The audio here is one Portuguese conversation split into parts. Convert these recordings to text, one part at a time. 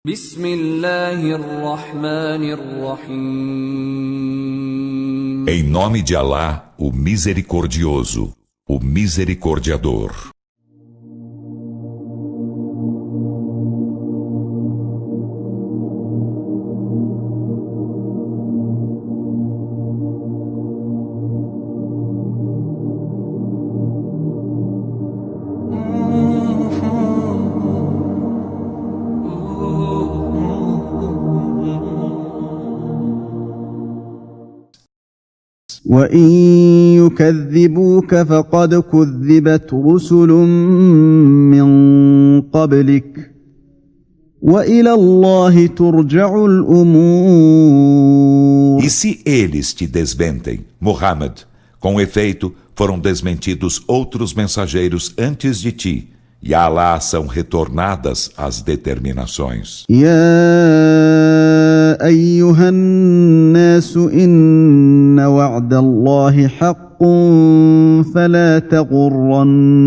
بسم الله الرحمن الرحيم. Em nome de Alá, o Misericordioso, o Misericordiador. وَإِن يُكَذِّبُوكَ فَقَدْ كُذِّبَتْ رُسُلٌ مِّن قَبْلِكَ وَإِلَى اللَّهِ تُرْجَعُ الْأُمُورُ. E se eles te desmentem, Muhammad, com efeito, foram desmentidos outros mensageiros antes de ti, e a Alá são retornadas as determinações. يَا أَيُّهَا النَّاسُ إِنَّ وَعْدَ اللَّهِ حَقٌّ فَلَا تَغُرَّنَّكُمُ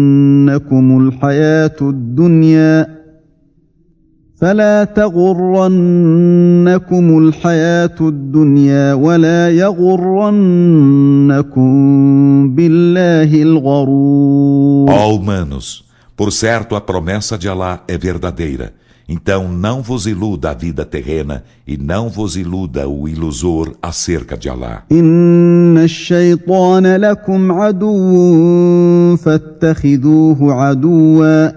الْحَيَاةُ الدُّنْيَا وَلَا يَغُرَّنَّكُم بِاللَّهِ الْغَرُورُ. Ó humanos, por certo a promessa de Alá é verdadeira. Então não vos iluda a vida terrena e não vos iluda o ilusor acerca de Alá. إِنَّ الشَّيْطَانَ لَكُمْ عَدُوٌّ فَاتَّخِذُوهُ عَدُوًّا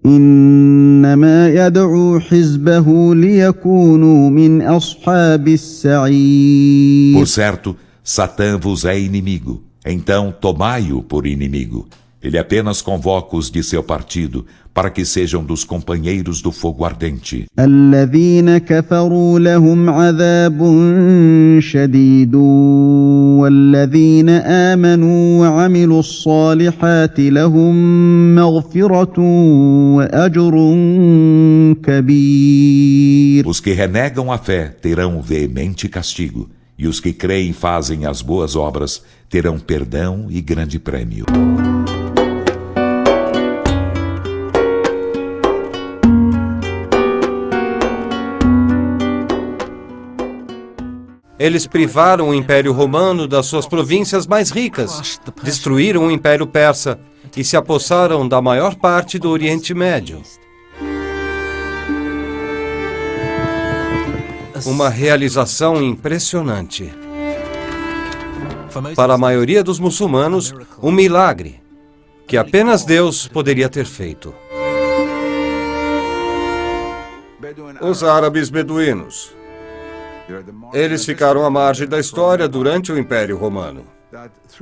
إِنَّمَا يَدْعُو حِزْبَهُ لِيَكُونُوا مِنْ أَصْحَابِ السَّعِيرِ. Por certo, Satã vos é inimigo. Então tomai-o por inimigo. Ele apenas convoca os de seu partido para que sejam dos companheiros do fogo ardente. الَّذِينَ كَفَرُوا لَهُمْ عَذَابٌ شَدِيدٌ وَالَّذِينَ آمَنُوا وَعَمِلُوا الصَّالِحَاتِ لَهُم مَّغْفِرَةٌ وَأَجْرٌ كَبِيرٌ. Os que renegam a fé terão um veemente castigo, e os que creem e fazem as boas obras terão perdão e grande prêmio. Eles privaram o Império Romano das suas províncias mais ricas, destruíram o Império Persa e se apossaram da maior parte do Oriente Médio. Uma realização impressionante. Para a maioria dos muçulmanos, um milagre que apenas Deus poderia ter feito. Os árabes beduínos. Eles ficaram à margem da história durante o Império Romano.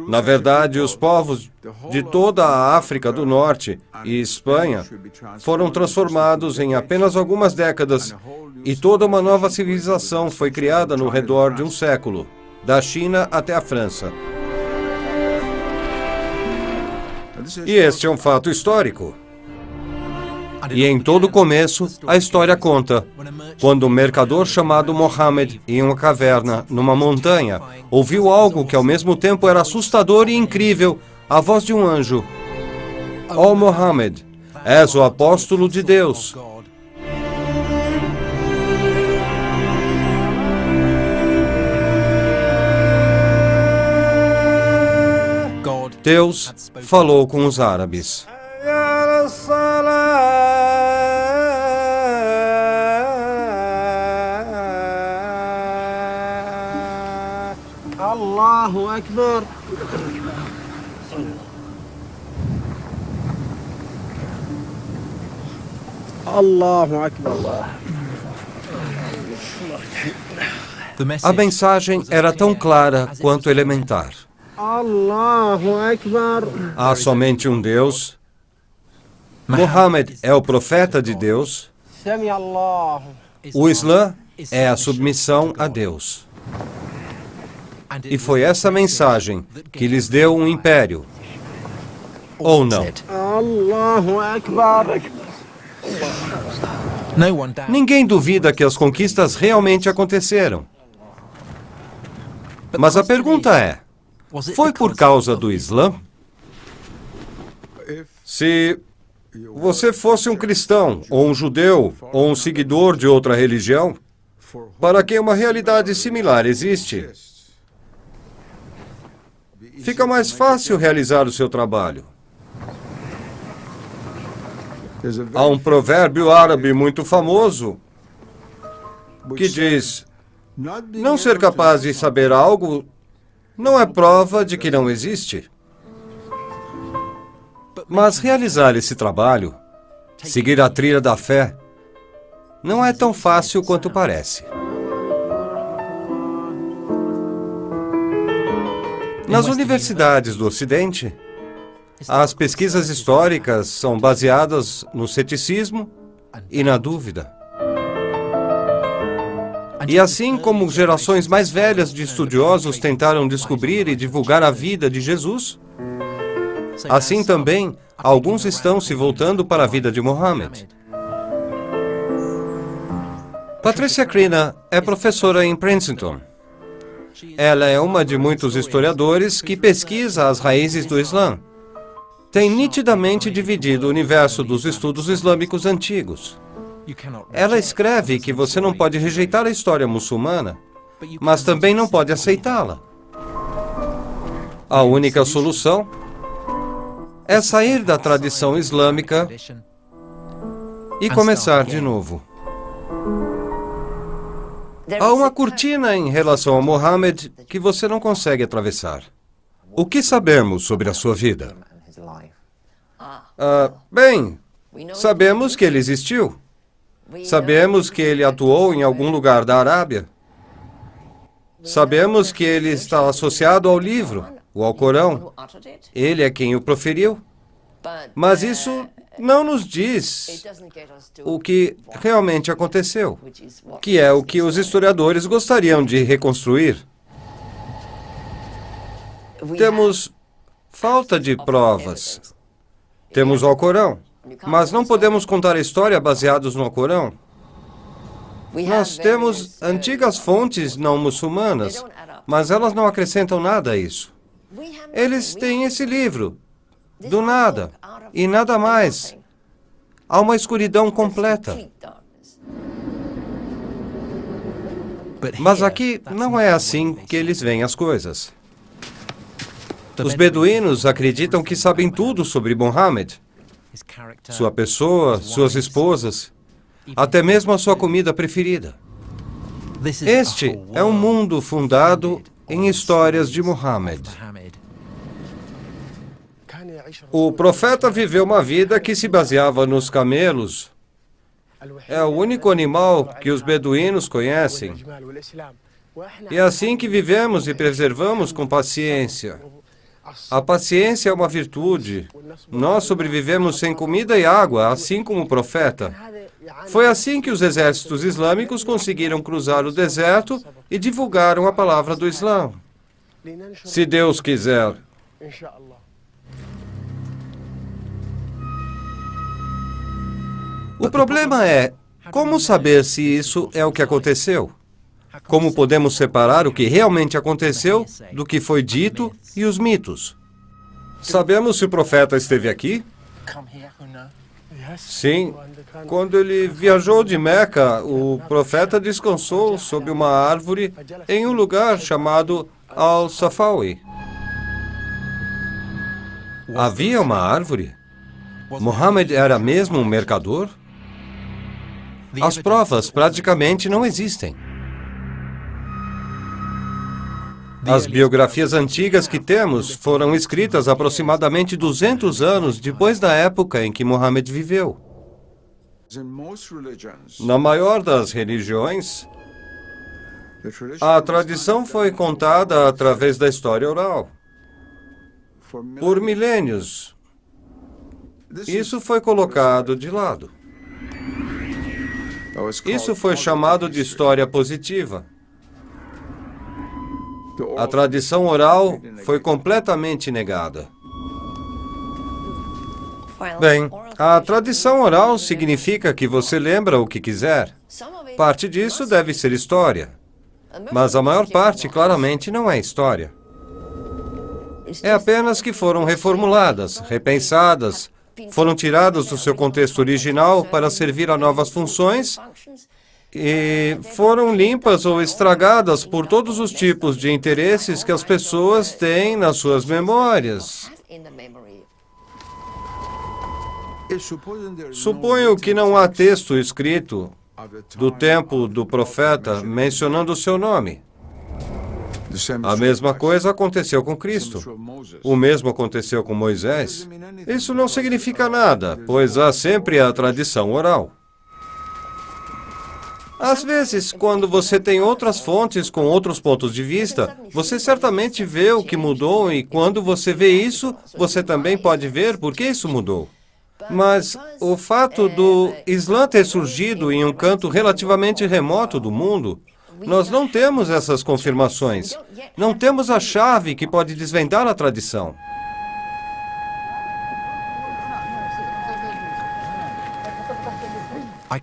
Na verdade, os povos de toda a África do Norte e Espanha foram transformados em apenas algumas décadas e toda uma nova civilização foi criada no redor de um século, da China até a França. E este é um fato histórico. E em todo o começo, a história conta, quando um mercador chamado Mohammed, em uma caverna, numa montanha, ouviu algo que ao mesmo tempo era assustador e incrível, a voz de um anjo. Ó Mohammed, és o apóstolo de Deus. Deus falou com os árabes. Allahu Akbar. Allahu Akbar. A mensagem era tão clara quanto elementar. Allahu Akbar. Há somente um Deus. Muhammad é o profeta de Deus. Sami Allah. O Islã é a submissão a Deus. E foi essa mensagem que lhes deu um império. Ou não? Allahu Akbar. Ninguém duvida que as conquistas realmente aconteceram. Mas a pergunta é, foi por causa do Islã? Se você fosse um cristão, ou um judeu, ou um seguidor de outra religião, para quem uma realidade similar existe, fica mais fácil realizar o seu trabalho. Há um provérbio árabe muito famoso que diz: não ser capaz de saber algo não é prova de que não existe. Mas realizar esse trabalho, seguir a trilha da fé, não é tão fácil quanto parece. Nas universidades do Ocidente, as pesquisas históricas são baseadas no ceticismo e na dúvida. E assim como gerações mais velhas de estudiosos tentaram descobrir e divulgar a vida de Jesus, assim também alguns estão se voltando para a vida de Muhammad. Patricia Crina é professora em Princeton. Ela é uma de muitos historiadores que pesquisa as raízes do Islã. Tem nitidamente dividido o universo dos estudos islâmicos antigos. Ela escreve que você não pode rejeitar a história muçulmana, mas também não pode aceitá-la. A única solução é sair da tradição islâmica e começar de novo. Há uma cortina em relação a Muhammad que você não consegue atravessar. O que sabemos sobre a sua vida? Bem, sabemos que ele existiu. Sabemos que ele atuou em algum lugar da Arábia. Sabemos que ele está associado ao livro, o Alcorão. Ele é quem o proferiu. Mas isso não nos diz o que realmente aconteceu, que é o que os historiadores gostariam de reconstruir. Temos falta de provas. Temos o Alcorão, mas não podemos contar a história baseados no Alcorão. Nós temos antigas fontes não muçulmanas, mas elas não acrescentam nada a isso. Eles têm esse livro, do nada, e nada mais. Há uma escuridão completa. Mas aqui não é assim que eles veem as coisas. Os beduínos acreditam que sabem tudo sobre Muhammad, sua pessoa, suas esposas, até mesmo a sua comida preferida. Este é um mundo fundado em histórias de Muhammad. O profeta viveu uma vida que se baseava nos camelos. É o único animal que os beduínos conhecem. E é assim que vivemos e preservamos com paciência. A paciência é uma virtude. Nós sobrevivemos sem comida e água, assim como o profeta. Foi assim que os exércitos islâmicos conseguiram cruzar o deserto e divulgaram a palavra do Islã. Se Deus quiser. O problema é, como saber se isso é o que aconteceu? Como podemos separar o que realmente aconteceu do que foi dito e os mitos? Sabemos se o profeta esteve aqui? Sim. Quando ele viajou de Meca, o profeta descansou sob uma árvore em um lugar chamado Al-Safawi. Havia uma árvore? Muhammad era mesmo um mercador? As provas praticamente não existem. As biografias antigas que temos foram escritas aproximadamente 200 anos depois da época em que Muhammad viveu. Na maior das religiões, a tradição foi contada através da história oral. Por milênios, isso foi colocado de lado. Isso foi chamado de história positiva. A tradição oral foi completamente negada. Bem, a tradição oral significa que você lembra o que quiser. Parte disso deve ser história. Mas a maior parte claramente não é história. É apenas que foram reformuladas, repensadas, foram tiradas do seu contexto original para servir a novas funções e foram limpas ou estragadas por todos os tipos de interesses que as pessoas têm nas suas memórias. Suponho que não há texto escrito do tempo do profeta mencionando o seu nome. A mesma coisa aconteceu com Cristo. O mesmo aconteceu com Moisés. Isso não significa nada, pois há sempre a tradição oral. Às vezes, quando você tem outras fontes com outros pontos de vista, você certamente vê o que mudou e quando você vê isso, você também pode ver por que isso mudou. Mas o fato do Islã ter surgido em um canto relativamente remoto do mundo, nós não temos essas confirmações. Não temos a chave que pode desvendar a tradição.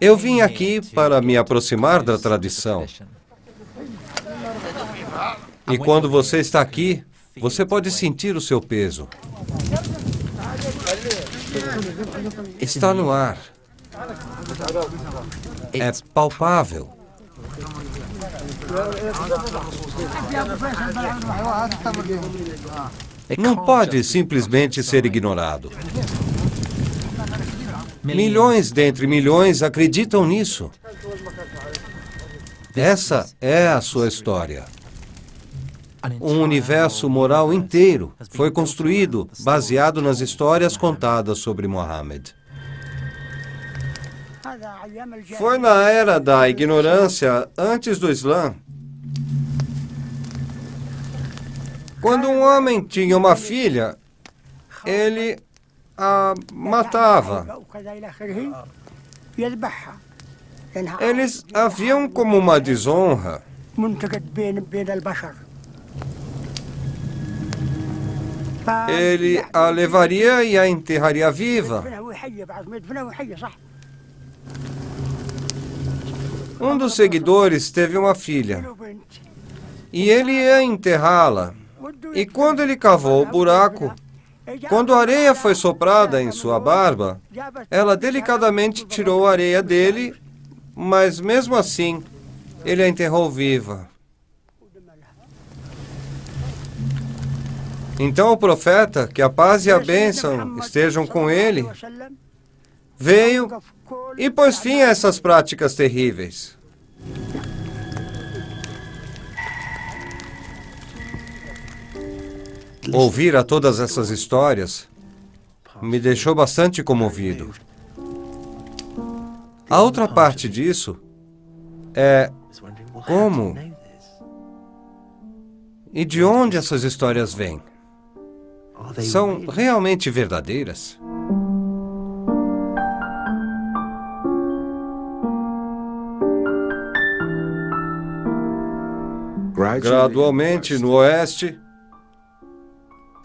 Eu vim aqui para me aproximar da tradição. E quando você está aqui, você pode sentir o seu peso. Está no ar. É palpável. Não pode simplesmente ser ignorado. Milhões dentre milhões acreditam nisso. Essa é a sua história. Um universo moral inteiro foi construído baseado nas histórias contadas sobre Muhammad. Foi na era da ignorância, antes do Islã, quando um homem tinha uma filha, ele a matava. Eles a viam como uma desonra. Ele a levaria e a enterraria viva. Um dos seguidores teve uma filha e ele ia enterrá-la. E quando ele cavou o buraco, quando a areia foi soprada em sua barba, ela delicadamente tirou a areia dele, mas mesmo assim, ele a enterrou viva. Então o profeta, que a paz e a bênção estejam com ele, veio e pôs fim a essas práticas terríveis. Ouvir a todas essas histórias me deixou bastante comovido. A outra parte disso é como e de onde essas histórias vêm. São realmente verdadeiras? Gradualmente, no Oeste,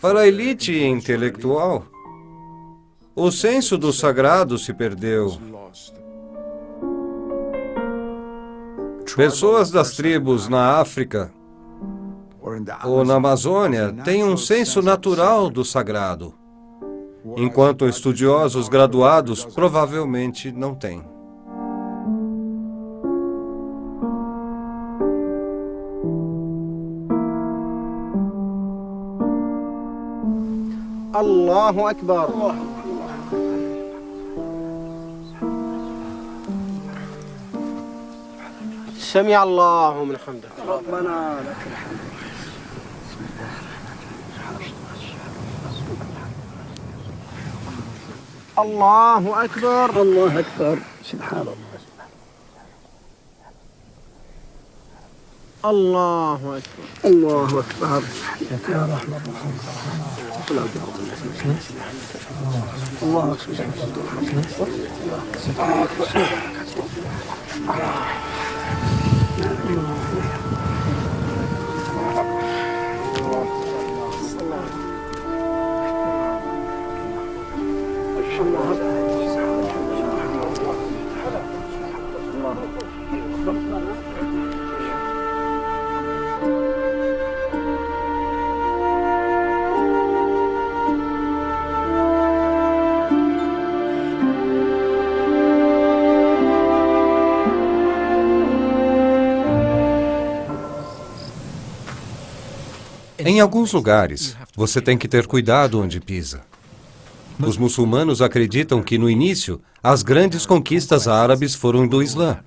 para a elite intelectual, o senso do sagrado se perdeu. Pessoas das tribos na África ou na Amazônia têm um senso natural do sagrado, enquanto estudiosos graduados provavelmente não têm. Allahu Akbar. سمع الله من حمده ربنا لك الحمد الله أكبر الله أكبر سبحان الله الله أكبر الله أكبر يا رحمة الله Em alguns lugares, você tem que ter cuidado onde pisa. Os muçulmanos acreditam que, no início, as grandes conquistas árabes foram do Islã.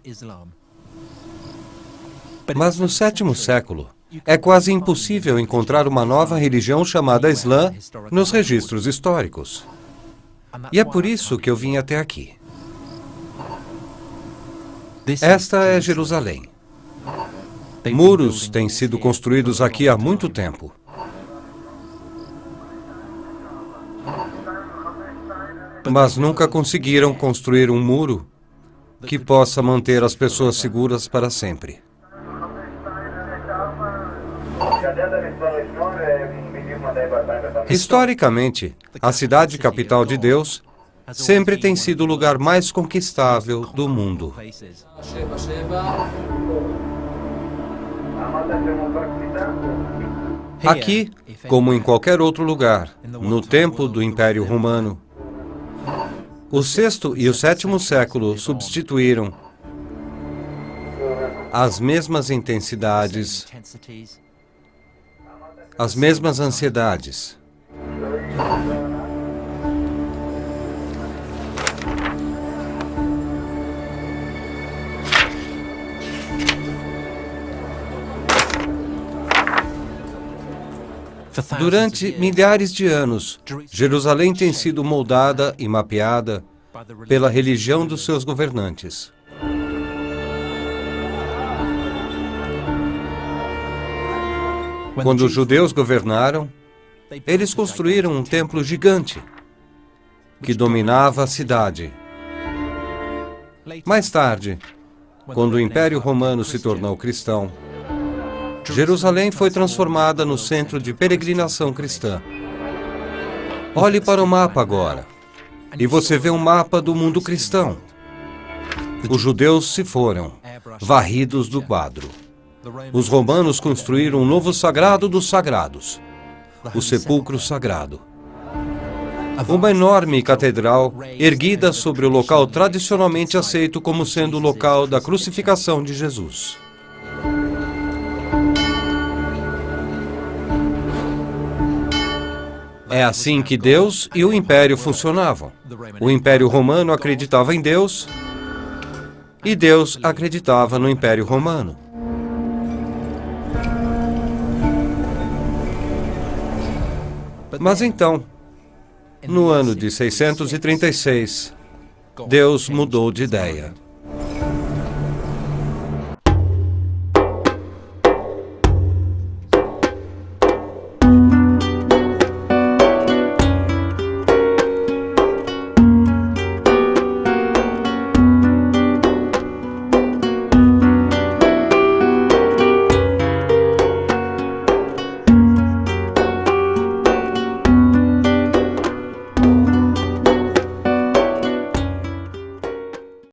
Mas no 7º século, é quase impossível encontrar uma nova religião chamada Islã nos registros históricos. E é por isso que eu vim até aqui. Esta é Jerusalém. Muros têm sido construídos aqui há muito tempo. Mas nunca conseguiram construir um muro que possa manter as pessoas seguras para sempre. Historicamente, a cidade capital de Deus sempre tem sido o lugar mais conquistável do mundo. Aqui, como em qualquer outro lugar, no tempo do Império Romano, o 6º e o 7º século substituíram as mesmas intensidades, as mesmas ansiedades. Durante milhares de anos, Jerusalém tem sido moldada e mapeada pela religião dos seus governantes. Quando os judeus governaram, eles construíram um templo gigante que dominava a cidade. Mais tarde, quando o Império Romano se tornou cristão, Jerusalém foi transformada no centro de peregrinação cristã. Olhe para o mapa agora, e você vê um mapa do mundo cristão. Os judeus se foram, varridos do quadro. Os romanos construíram um novo sagrado dos sagrados, o sepulcro sagrado. Uma enorme catedral erguida sobre o local tradicionalmente aceito como sendo o local da crucificação de Jesus. É assim que Deus e o Império funcionavam. O Império Romano acreditava em Deus e Deus acreditava no Império Romano. Mas então, no ano de 636, Deus mudou de ideia.